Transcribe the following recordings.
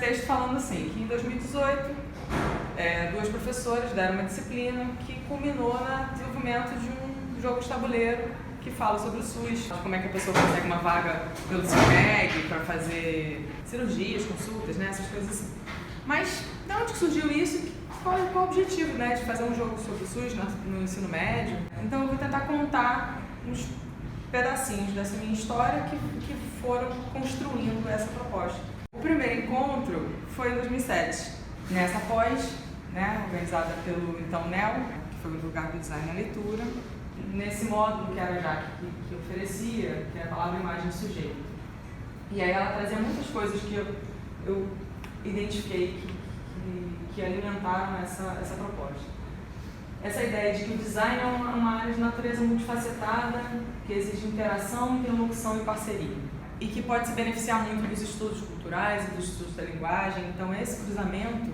texto falando assim, que em 2018, duas professoras deram uma disciplina que culminou no desenvolvimento de um jogo de tabuleiro que fala sobre o SUS, como é que a pessoa consegue uma vaga pelo CIMEG para fazer cirurgias, consultas, né, essas coisas assim. Mas de onde que surgiu isso? Qual o objetivo, né, de fazer um jogo sobre o SUS no ensino médio? Então eu vou tentar contar uns pedacinhos dessa minha história que foram construindo essa proposta. O primeiro encontro foi em 2007, nessa pós, né, organizada pelo então NEL, que foi o lugar do design na leitura, nesse módulo que era a Jaque que oferecia, que é a palavra, imagem, sujeito. E aí ela trazia muitas coisas que eu identifiquei que alimentaram essa proposta. Essa ideia de que o design é uma área de natureza multifacetada, que exige interação, interlocução e parceria, e que pode se beneficiar muito dos estudos culturais e dos estudos da linguagem. Então esse cruzamento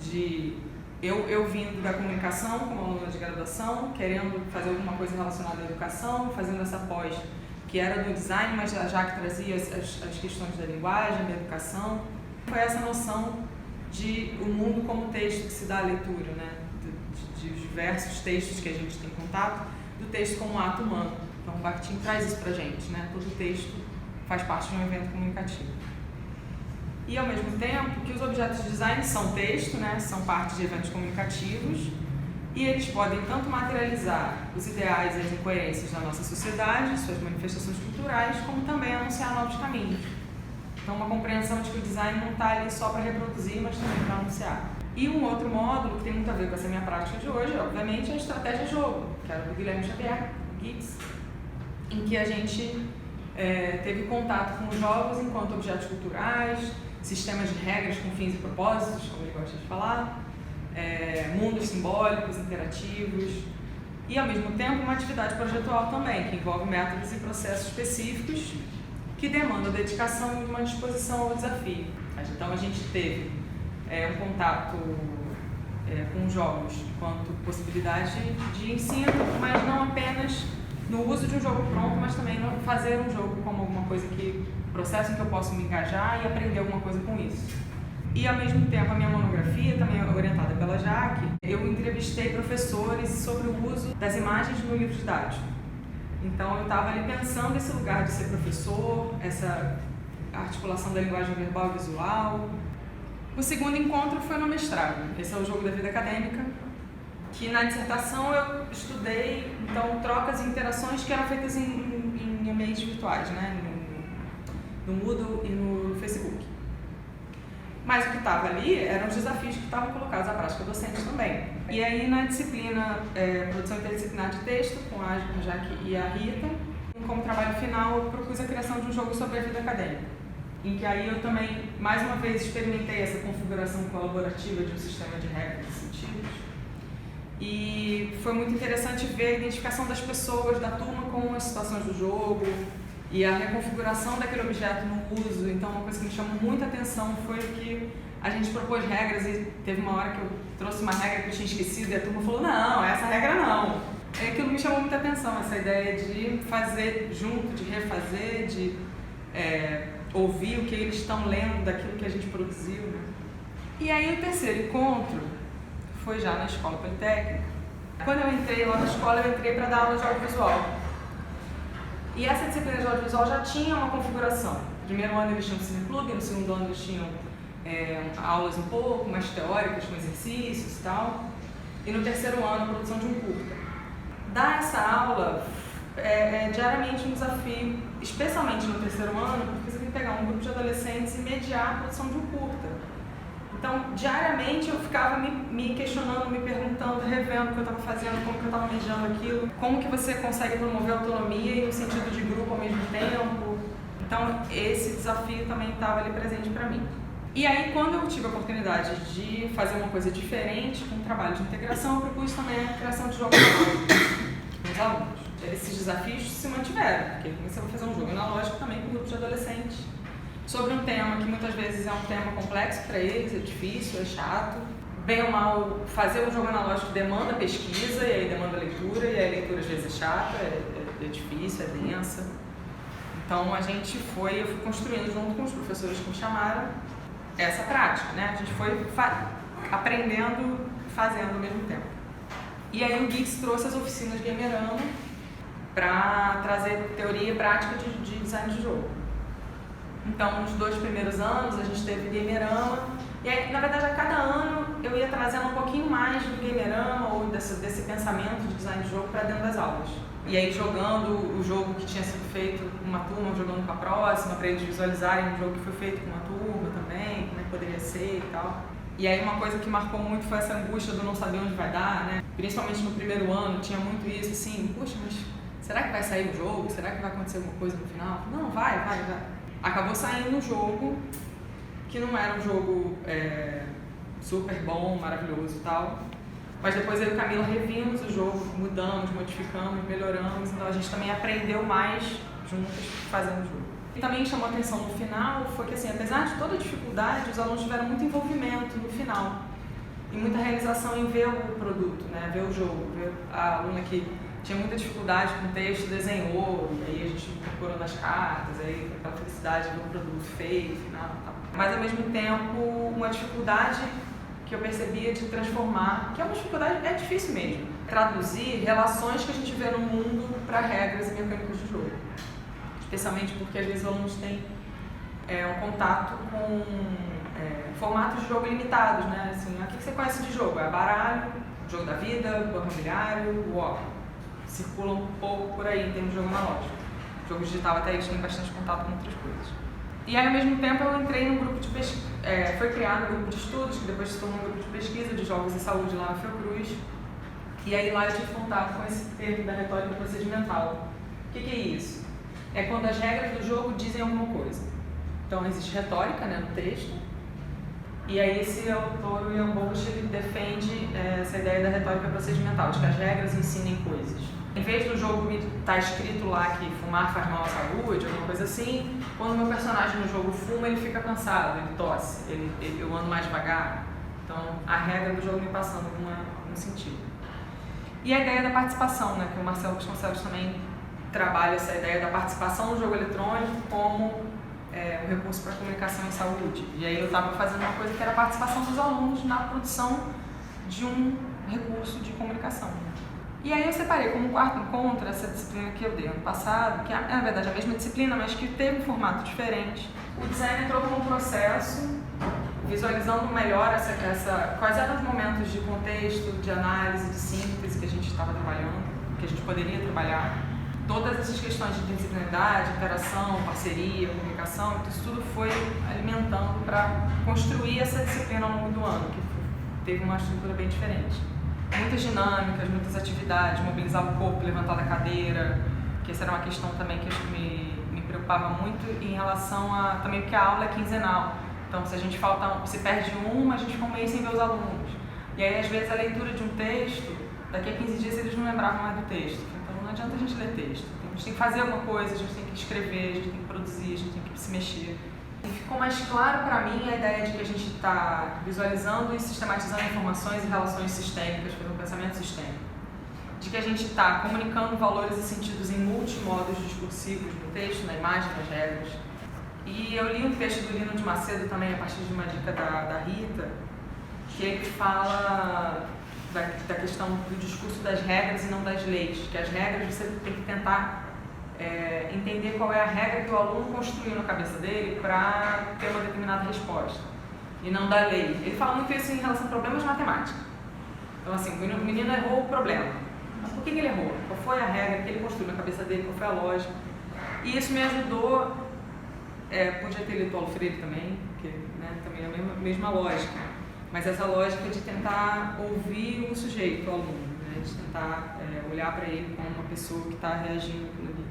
de eu vindo da comunicação como aluna de graduação, querendo fazer alguma coisa relacionada à educação, fazendo essa pós que era do design, mas já que trazia as questões da linguagem, da educação, foi essa noção de o mundo como texto que se dá à leitura, né? De diversos textos que a gente tem contato, do texto como ato humano. Então o Bakhtin traz isso pra gente, né? Todo texto faz parte de um evento comunicativo. E ao mesmo tempo que os objetos de design são texto, né? São parte de eventos comunicativos, e eles podem tanto materializar os ideais e as incoerências da nossa sociedade, suas manifestações culturais, como também anunciar novos caminhos. Então uma compreensão de que o design não está ali só para reproduzir, mas também para anunciar. E um outro módulo que tem muito a ver com essa minha prática de hoje, obviamente, é a estratégia de jogo, que era do Guilherme Xavier, GITS, em que a gente teve contato com os jogos enquanto objetos culturais, sistemas de regras com fins e propósitos, como ele gosta de falar, mundos simbólicos, interativos, e ao mesmo tempo uma atividade projetual também, que envolve métodos e processos específicos que demandam dedicação e uma disposição ao desafio. Então a gente teve um contato com jogos quanto possibilidade de ensino, mas não apenas no uso de um jogo pronto, mas também no fazer um jogo como alguma coisa processo em que eu posso me engajar e aprender alguma coisa com isso. E ao mesmo tempo a minha monografia, também orientada pela Jaque, eu entrevistei professores sobre o uso das imagens no livro didático. Então eu estava ali pensando esse lugar de ser professor, essa articulação da linguagem verbal e visual. O segundo encontro foi no mestrado. Esse é o jogo da vida acadêmica, que na dissertação eu estudei então trocas e interações que eram feitas em ambientes virtuais, né? No Moodle e no Facebook. Mas o que estava ali eram os desafios que estavam colocados à prática docente também. E aí na disciplina Produção Interdisciplinar de Texto, com a Jaque e a Rita, como trabalho final eu propus a criação de um jogo sobre a vida acadêmica, em que aí eu também, mais uma vez, experimentei essa configuração colaborativa de um sistema de regras e sentidos. E foi muito interessante ver a identificação das pessoas, da turma, com as situações do jogo e a reconfiguração daquele objeto no uso. Então, uma coisa que me chamou muita atenção foi que a gente propôs regras e teve uma hora que eu trouxe uma regra que eu tinha esquecido e a turma falou, não, essa regra não. Aquilo me chamou muita atenção, essa ideia de fazer junto, de refazer, de ouvir o que eles estão lendo daquilo que a gente produziu, né? E aí o terceiro encontro foi já na Escola Politécnica. Quando eu entrei lá na escola, eu entrei para dar aula de audiovisual. E essa disciplina de audiovisual já tinha uma configuração. No primeiro ano eles tinham cineclube, no segundo ano eles tinham aulas um pouco mais teóricas, com exercícios e tal. E no terceiro ano, a produção de um curta. Dar essa aula é diariamente um desafio, especialmente no terceiro ano, porque você tem que pegar um grupo de adolescentes e mediar a produção de um curta. Então, diariamente eu ficava me questionando, me perguntando, revendo o que eu estava fazendo, como que eu estava mediando aquilo, como que você consegue promover autonomia e um sentido de grupo ao mesmo tempo. Então, esse desafio também estava ali presente para mim. E aí, quando eu tive a oportunidade de fazer uma coisa diferente, com um trabalho de integração, eu propus também a criação de jogos com os alunos. Esses desafios se mantiveram, porque eu comecei a fazer um jogo analógico também com um grupo de adolescentes, sobre um tema que muitas vezes é um tema complexo para eles, é difícil, é chato. Bem ou mal, fazer um jogo analógico demanda pesquisa, e aí demanda leitura, e a leitura às vezes é chata, é difícil, é densa. Então eu fui construindo junto com os professores que me chamaram essa prática, né? A gente foi aprendendo, fazendo ao mesmo tempo. E aí o Geeks trouxe as oficinas Gamerama para trazer teoria e prática de design de jogo. Então, nos 2 primeiros anos, a gente teve Gamerama, e aí, na verdade, a cada ano eu ia trazendo um pouquinho mais do Gamerama ou desse pensamento de design de jogo para dentro das aulas. E aí, jogando o jogo que tinha sido feito com uma turma, jogando com a próxima, para eles visualizarem o jogo que foi feito com uma turma também, como é que poderia ser e tal. E aí, uma coisa que marcou muito foi essa angústia do não saber onde vai dar, né? Principalmente no primeiro ano, tinha muito isso, assim, poxa, mas será que vai sair o jogo? Será que vai acontecer alguma coisa no final? Não, vai. Acabou saindo um jogo que não era um jogo super bom, maravilhoso e tal, mas depois eu e Camila revimos o jogo, mudamos, modificamos, melhoramos, então a gente também aprendeu mais juntas fazendo o jogo. E também chamou a atenção no final foi que, assim, apesar de toda a dificuldade, os alunos tiveram muito envolvimento no final e muita realização em ver o produto, né? Ver o jogo, ver a aluna que tinha muita dificuldade com o texto, desenhou, e aí a gente incorporou nas cartas, aí aquela felicidade de ver o produto feito, final, tal. Mas ao mesmo tempo, uma dificuldade que eu percebia de transformar, que é uma dificuldade, é difícil mesmo, traduzir relações que a gente vê no mundo para regras e mecânicas de jogo. Especialmente porque às vezes os alunos têm um contato com formatos de jogo limitados, né? Assim, o que você conhece de jogo? É baralho, jogo da vida, banco imobiliário, War. Circulam um pouco por aí em termos de jogo analógico. O jogo digital até eles têm bastante contato com outras coisas. E aí, ao mesmo tempo, eu entrei num grupo de pesquisa, foi criado um grupo de estudos, que depois se tornou um grupo de pesquisa de jogos e saúde lá na Fiocruz. E aí lá eu tive contato com esse termo da retórica procedimental. O que é isso? É quando as regras do jogo dizem alguma coisa. Então existe retórica, né, no texto, e aí esse autor, o Ian Bosch, ele defende essa ideia da retórica procedimental, de que as regras ensinem coisas. Em vez do jogo estar escrito lá que fumar faz mal à saúde, alguma coisa assim, quando o meu personagem no jogo fuma, ele fica cansado, ele tosse, eu ando mais devagar. Então, a regra do jogo me passando num sentido. E a ideia da participação, né, que o Marcelo Vasconcelos também trabalha essa ideia da participação no jogo eletrônico como um recurso para comunicação em saúde. E aí eu estava fazendo uma coisa que era a participação dos alunos na produção de um recurso de comunicação. E aí eu separei como quarto encontro essa disciplina que eu dei ano passado, que é na verdade a mesma disciplina, mas que teve um formato diferente. O design entrou como um processo, visualizando melhor quais eram os momentos de contexto, de análise, de síntese que a gente estava trabalhando, que a gente poderia trabalhar. Todas essas questões de interdisciplinaridade, interação, parceria, comunicação, isso tudo foi alimentando para construir essa disciplina ao longo do ano, que teve uma estrutura bem diferente. Muitas dinâmicas, muitas atividades, mobilizar o corpo, levantar da cadeira, que essa era uma questão também que me preocupava muito em relação a, também porque a aula é quinzenal, então se a gente se perde uma, a gente fica um mês sem ver os alunos. E aí às vezes a leitura de um texto, daqui a 15 dias eles não lembravam mais do texto, então não adianta a gente ler texto, a gente tem que fazer alguma coisa, a gente tem que escrever, a gente tem que produzir, a gente tem que se mexer. E ficou mais claro para mim a ideia de que a gente está visualizando e sistematizando informações e relações sistêmicas, fazendo um pensamento sistêmico. De que a gente está comunicando valores e sentidos em multimodos discursivos no texto, na imagem, nas regras. E eu li um texto do Lino de Macedo também, a partir de uma dica da Rita, que ele fala da questão do discurso das regras e não das leis. Que as regras você tem que tentar entender qual é a regra que o aluno construiu na cabeça dele para ter uma determinada resposta, e não da lei. Ele fala muito isso em relação a problemas de matemática. Então, assim, o menino errou o problema. Mas por que ele errou? Qual foi a regra que ele construiu na cabeça dele? Qual foi a lógica? E isso me ajudou, podia ter lido Paulo Freire também, porque também é a mesma lógica, mas essa lógica de tentar ouvir o sujeito, o aluno, né? De tentar olhar para ele como uma pessoa que está reagindo àquilo ali.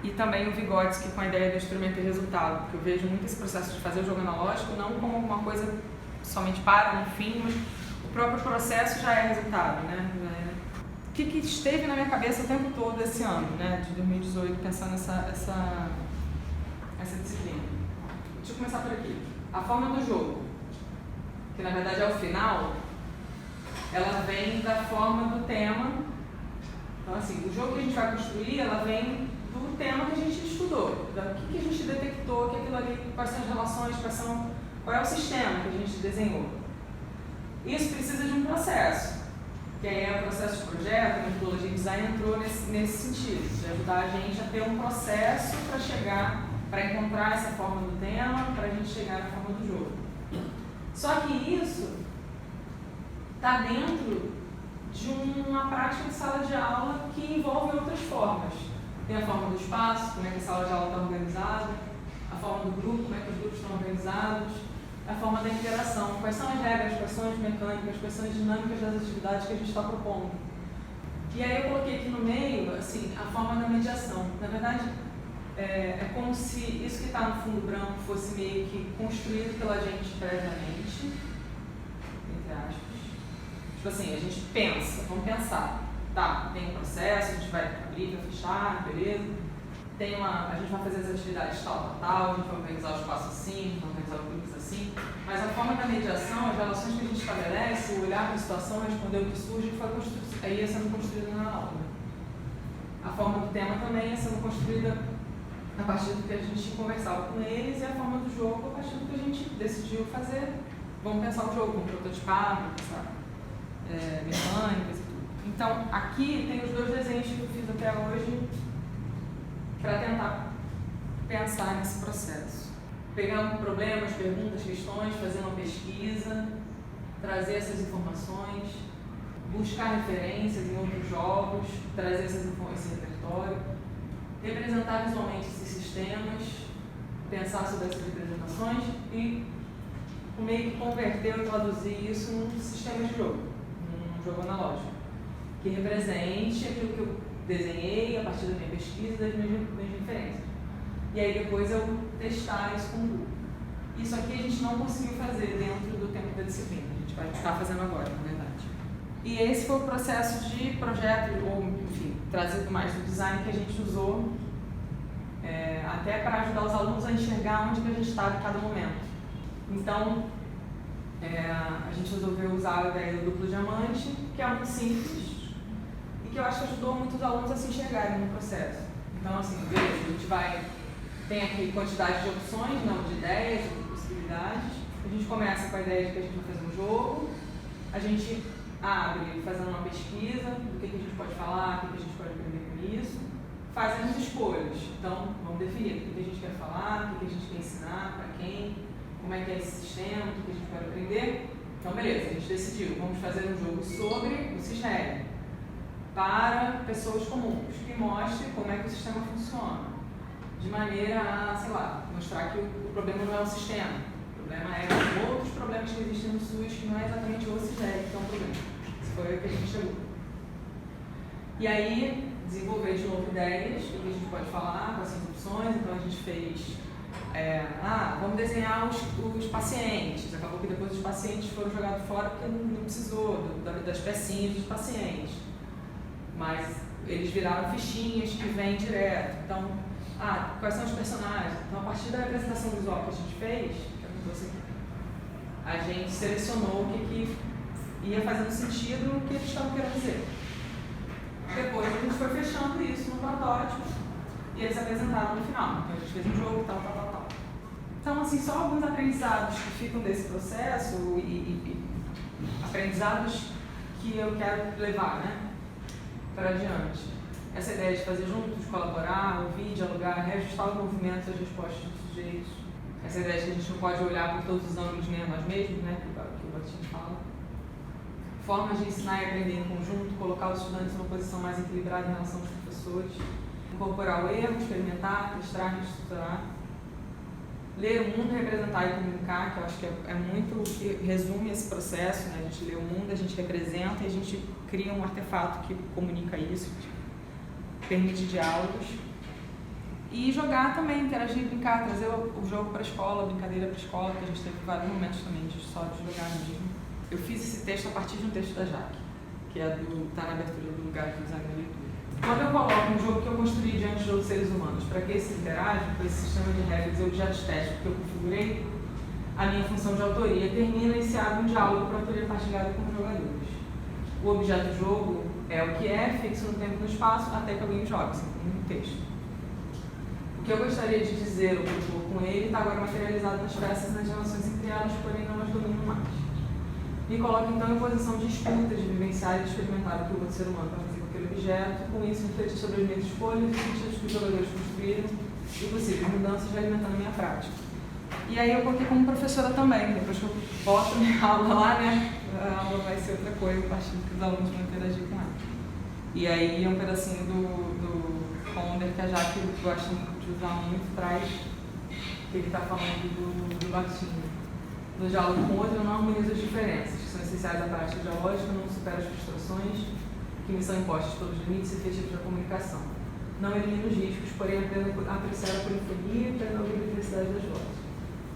E também o Vygotsky com a ideia do instrumento e resultado, porque eu vejo muito esse processo de fazer o jogo analógico não como uma coisa somente para um fim, mas o próprio processo já é resultado, né? O que esteve na minha cabeça o tempo todo esse ano, né, de 2018, pensando essa disciplina. Deixa eu começar por aqui. A forma do jogo, que na verdade é o final, ela vem da forma do tema. Então, assim, o jogo que a gente vai construir, ela vem do tema que a gente estudou, do que a gente detectou, que aquilo ali, quais são as relações, quais são qual é o sistema que a gente desenhou. Isso precisa de um processo, que aí é o processo de projeto, a metodologia de design entrou nesse sentido, de ajudar a gente a ter um processo para chegar, para encontrar essa forma do tema, para a gente chegar na forma do jogo. Só que isso está dentro de uma prática de sala de aula que envolve outras formas. Tem a forma do espaço, como é que a sala de aula está organizada, a forma do grupo, como é que os grupos estão organizados, a forma da interação, quais são as regras, quais são as mecânicas, quais são as dinâmicas das atividades que a gente está propondo. E aí eu coloquei aqui no meio, assim, a forma da mediação. Na verdade, é como se isso que está no fundo branco fosse meio que construído pela gente previamente, entre aspas. Tipo assim, a gente pensa, vamos pensar, tá, tem um processo, a gente vai abrir, vai fechar, beleza? A gente vai fazer as atividades tal, a gente vai organizar o espaço assim, vai organizar os grupos assim, mas a forma da mediação, as relações que a gente estabelece, o olhar para a situação, responder o que surge, aí ia sendo construído na aula. A forma do tema também ia sendo construída a partir do que a gente conversava com eles e a forma do jogo a partir do que a gente decidiu fazer. Vamos pensar o jogo, vamos prototipar, vamos pensar mecânicas e tudo. Então, aqui tem os 2 desenhos que eu fiz até hoje para tentar pensar nesse processo. Pegar problemas, perguntas, questões, fazer uma pesquisa, trazer essas informações, buscar referências em outros jogos, trazer esse repertório, representar visualmente esses sistemas, pensar sobre essas representações e meio que converter ou traduzir isso num sistema de jogo, num jogo analógico, que represente aquilo que eu desenhei a partir da minha pesquisa e das minhas referências. E aí depois eu testar isso com o grupo. Isso aqui a gente não conseguiu fazer dentro do tempo da disciplina, a gente vai estar fazendo agora, na verdade. E esse foi o processo de projeto, ou enfim, trazido mais do design que a gente usou até para ajudar os alunos a enxergar onde que a gente estava em cada momento. Então, a gente resolveu usar a ideia do duplo diamante, que é muito simples, e que eu acho que ajudou muitos alunos a se enxergarem no processo. Então, assim, beleza, a gente tem aqui quantidade de opções, não de ideias, de possibilidades. A gente começa com a ideia de que a gente vai fazer um jogo, a gente abre fazendo uma pesquisa do que a gente pode falar, o que a gente pode aprender com isso, fazemos escolhas. Então, vamos definir o que a gente quer falar, o que a gente quer ensinar, para quem, como é que é esse sistema, o que a gente pode aprender. Então, beleza, a gente decidiu, vamos fazer um jogo sobre o CISREG, para pessoas comuns, que mostre como é que o sistema funciona, de maneira a, sei lá, mostrar que o problema não é o sistema, o problema é outros problemas que existem no SUS, que não é exatamente o CISREG que é um problema. Isso foi o que a gente chegou. E aí, desenvolver de novo ideias, o que a gente pode falar, quais são as opções. Então a gente fez, vamos desenhar os pacientes. Acabou que depois os pacientes foram jogados fora porque não precisou das pecinhas dos pacientes. Mas eles viraram fichinhas que vêm direto. Então, quais são os personagens? Então, a partir da representação visual que a gente fez, a gente selecionou o que ia fazendo sentido no que eles estavam querendo dizer. Depois a gente foi fechando isso no protótipo e eles apresentaram no final. Então a gente fez um jogo, tal. Então, assim, só alguns aprendizados que ficam desse processo e aprendizados que eu quero levar, né, para adiante. Essa ideia de fazer juntos, colaborar, ouvir, dialogar, reajustar os movimentos e as respostas dos sujeitos. Essa ideia de que a gente não pode olhar por todos os ângulos nem a nós mesmos, né, que o Batinho fala. Formas de ensinar e aprender em conjunto, colocar os estudantes numa posição mais equilibrada em relação aos professores, incorporar o erro, experimentar, testar, reestruturar, ler o mundo, representar e comunicar, que eu acho que é muito o que resume esse processo, né? A gente lê o mundo, a gente representa e a gente cria um artefato que comunica isso, que permite diálogos. E jogar também, interagir, brincar, trazer o jogo para a escola, a brincadeira para a escola, que a gente teve vários momentos também de só de jogar mesmo. Eu fiz esse texto a partir de um texto da Jaque, que está na abertura do lugar de design da leitura. Quando eu coloco um jogo que eu construí diante de outros seres humanos, para que eles interagem com esse sistema de regras e objetos testes que eu configurei, a minha função de autoria termina e se abre um diálogo para autoria partilhada com os jogadores. O objeto do jogo é o que é, fixo no tempo e no espaço, até que alguém jogue, assim, como no texto. O que que eu gostaria de dizer ou propor com ele está agora materializado nas peças e nas relações entre elas, porém não as dominam mais. Me coloco então em posição de escuta, de vivenciar e de experimentar o que o outro ser humano vai fazer com aquele objeto, com isso refletir sobre as minhas escolhas, os sentidos que os jogadores construíram e possíveis mudanças, alimentando a minha prática. E aí eu coloquei como professora também, depois que eu boto minha aula lá, né, a aula vai ser outra coisa, a partir do que os alunos vão interagir com ela. E aí um pedacinho do Ponder que a Jaque gosta de usar muito, traz, que ele está falando do Bakhtin. No diálogo com o outro, eu não harmonizo as diferenças, que são essenciais à prática dialógica, não supero as frustrações que me são impostas pelos limites efetivos da comunicação. Não elimino os riscos, porém aprendo a apreciar a polifonia e aprendo a ouvir a diversidade das vozes.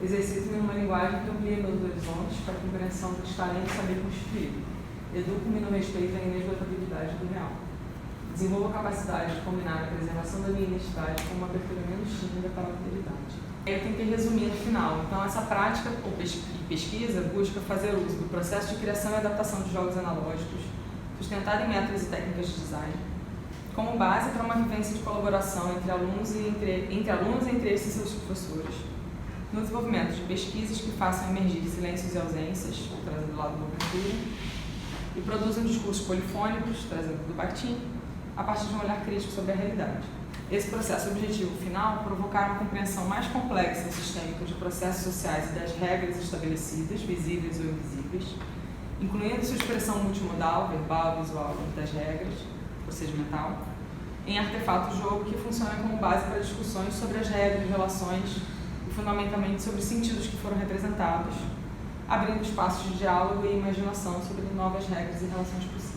Exercito-me numa linguagem que amplia meus horizontes para a compreensão dos talentos e saber construir. Educo-me no respeito à inesgotabilidade do real. Desenvolvo a capacidade de combinar a preservação da minha identidade com uma abertura menos tímida para a alteridade. Eu tentei resumir no final. Então, essa prática ou pesquisa busca fazer uso do processo de criação e adaptação de jogos analógicos, sustentado em métodos e técnicas de design, como base para uma vivência de colaboração entre alunos e entre esses seus professores, no desenvolvimento de pesquisas que façam emergir silêncios e ausências, trazendo do lado da abertura, e produzam discursos polifônicos, trazendo do Bakhtin, a partir de um olhar crítico sobre a realidade. Esse processo objetivo final provocar uma compreensão mais complexa e sistêmica de processos sociais e das regras estabelecidas, visíveis ou invisíveis, incluindo sua expressão multimodal, verbal, visual das regras, procedimental, em artefato jogo que funciona como base para discussões sobre as regras, relações e fundamentalmente sobre os sentidos que foram representados, abrindo espaços de diálogo e imaginação sobre novas regras e relações possíveis.